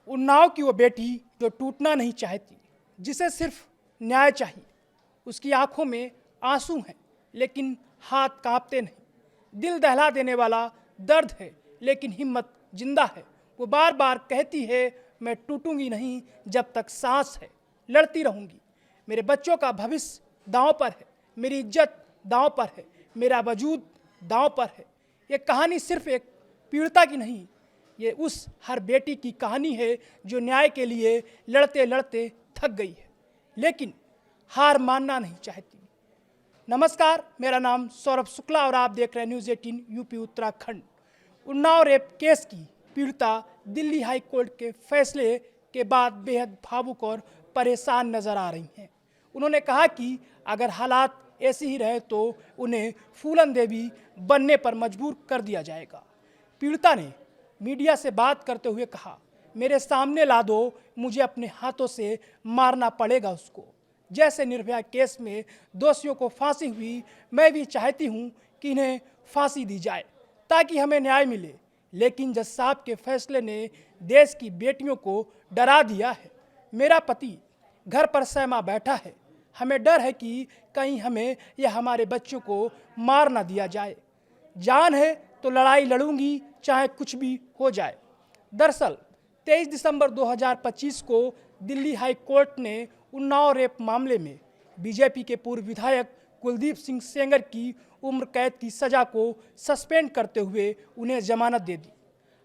उन्नाव की वो बेटी जो टूटना नहीं चाहती, जिसे सिर्फ न्याय चाहिए। उसकी आंखों में आंसू हैं लेकिन हाथ कांपते नहीं। दिल दहला देने वाला दर्द है लेकिन हिम्मत जिंदा है। वो बार बार कहती है, मैं टूटूंगी नहीं जब तक सांस है, लड़ती रहूंगी। मेरे बच्चों का भविष्य दांव पर है, मेरी इज्जत दांव पर है, मेरा वजूद दांव पर है। ये कहानी सिर्फ एक पीड़िता की नहीं, ये उस हर बेटी की कहानी है जो न्याय के लिए लड़ते लड़ते थक गई है लेकिन हार मानना नहीं चाहती। नमस्कार, मेरा नाम सौरभ शुक्ला और आप देख रहे हैं news 18 UP Uttarakhand. Unnao rape case की पीड़िता दिल्ली हाई कोर्ट के फैसले के बाद बेहद भावुक और परेशान नजर आ रही हैं। उन्होंने कहा कि अगर हालात ऐसे ही रहे तो उन्हें फूलन देवी बनने पर मजबूर कर दिया जाएगा। पीड़िता ने मीडिया से बात करते हुए कहा, मेरे सामने ला दो, मुझे अपने हाथों से मारना पड़ेगा उसको। जैसे निर्भया केस में दोषियों को फांसी हुई, मैं भी चाहती हूँ कि इन्हें फांसी दी जाए ताकि हमें न्याय मिले। लेकिन जज साहब के फैसले ने देश की बेटियों को डरा दिया है। मेरा पति घर पर सहमा बैठा है, हमें डर है कि कहीं हमें या हमारे बच्चों को मार ना दिया जाए। जान है तो लड़ाई लड़ूंगी, चाहे कुछ भी हो जाए। दरअसल 23 दिसंबर 2025 को दिल्ली हाई कोर्ट ने उन्नाव रेप मामले में बीजेपी के पूर्व विधायक कुलदीप सिंह सेंगर की उम्र कैद की सजा को सस्पेंड करते हुए उन्हें जमानत दे दी।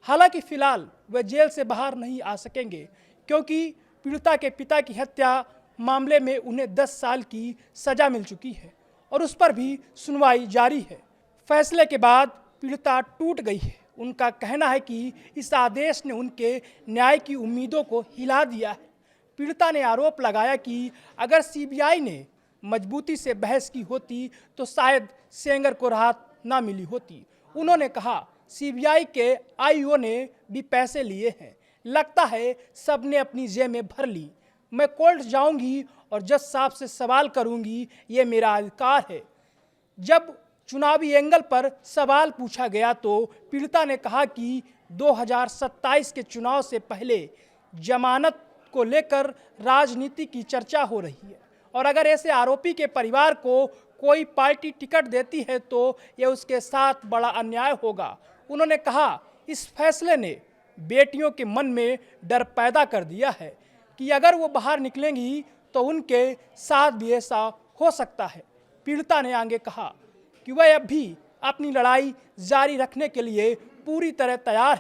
हालांकि फिलहाल वे जेल से बाहर नहीं आ सकेंगे क्योंकि पीड़िता के पिता की हत्या मामले में उन्हें 10 साल की सजा मिल चुकी है और उस पर भी सुनवाई जारी है। फैसले के बाद पीड़िता टूट गई है। उनका कहना है कि इस आदेश ने उनके न्याय की उम्मीदों को हिला दिया है। पीड़िता ने आरोप लगाया कि अगर सीबीआई ने मजबूती से बहस की होती तो शायद सेंगर को राहत ना मिली होती। उन्होंने कहा, सीबीआई के आईओ ने भी पैसे लिए हैं, लगता है सबने अपनी जेबें भर ली। मैं कोर्ट जाऊंगी और जज साहब से सवाल करूंगी, ये मेरा अधिकार है। जब चुनावी एंगल पर सवाल पूछा गया तो पीड़िता ने कहा कि 2027 के चुनाव से पहले जमानत को लेकर राजनीति की चर्चा हो रही है और अगर ऐसे आरोपी के परिवार को कोई पार्टी टिकट देती है तो यह उसके साथ बड़ा अन्याय होगा। उन्होंने कहा, इस फैसले ने बेटियों के मन में डर पैदा कर दिया है कि अगर वो बाहर निकलेंगी तो उनके साथ भी ऐसा हो सकता है। पीड़िता ने आगे कहा कि वह अब भी अपनी लड़ाई जारी रखने के लिए पूरी तरह तैयार